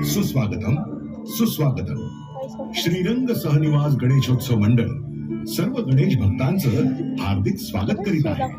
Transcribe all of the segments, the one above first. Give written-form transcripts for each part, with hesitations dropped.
सुस्वागतम सुस्वागतम. श्रीरंग सहनिवास गणेशोत्सव मंडळ सर्व गणेश भक्तांचं हार्दिक स्वागत करीत आहे.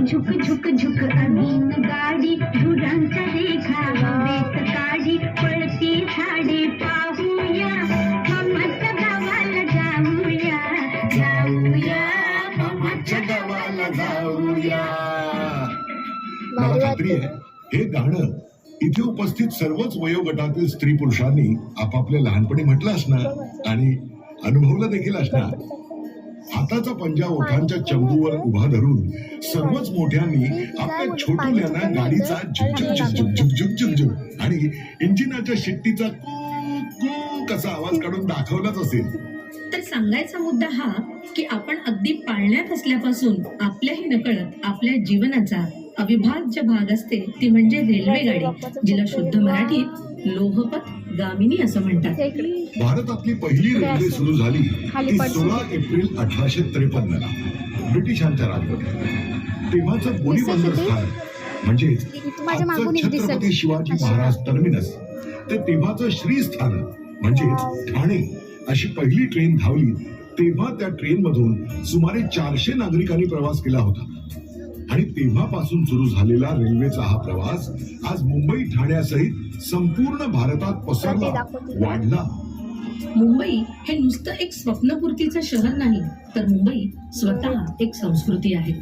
झुक झुक झुक अमीन गाडी धुरांचा रेखा हवेत काढी पळती झाडे पाहूया मामाच्या गावाला जाऊया जाऊया मामाच्या गावाला जाऊया. मला खात्री आहे हे गाणं इथे उपस्थित सर्वच वयोगटातील स्त्री पुरुषांनी आपापल्या लहानपणी म्हटलं असणार आणि अनुभवलं देखील असणार. हाताचा पंजा ओठांच्या चंबूवर उभा धरून सर्वच मोठ्यांनी आपल्या छोटुल्यांना गाडीचा झुकझुक झुकझुक झुकझुक झुकझुक आणि इंजिनाच्या शिट्टीचा कू कू कसा आवाज काढून दाखवलाच असेल. तर सांगायचा मुद्दा हा की आपण अगदी पाळण्यात असल्यापासून आपल्याही नकळत आपल्या जीवनाचा अविभाज्य भाग असते ती म्हणजे रेल्वे गाडी, जिला शुद्ध मराठीत लोहपथ गामिनी असं म्हणतात. भारतातली पहिली रेल्वे सुरू झाली ती 16 एप्रिल 1853 ला ब्रिटिशांच्या राजवटीत. तेव्हाचं बोरी बंदर स्थान म्हणजे छत्रपती शिवाजी महाराज टर्मिनस ते तेव्हाचं श्रीस्थान म्हणजे ठाणे अशी पहिली ट्रेन धावली. तेव्हा त्या ट्रेन मधून सुमारे 400 नागरिकांनी प्रवास केला होता आणि तेव्हापासून सुरू झालेला रेल्वेचा हा प्रवास आज मुंबई ठाण्यासहित संपूर्ण भारतात पसरला, वाढला. मुंबई हे नुसतं एक स्वप्नपूर्तीचं शहर नाही, तर मुंबई स्वतः एक संस्कृती आहे.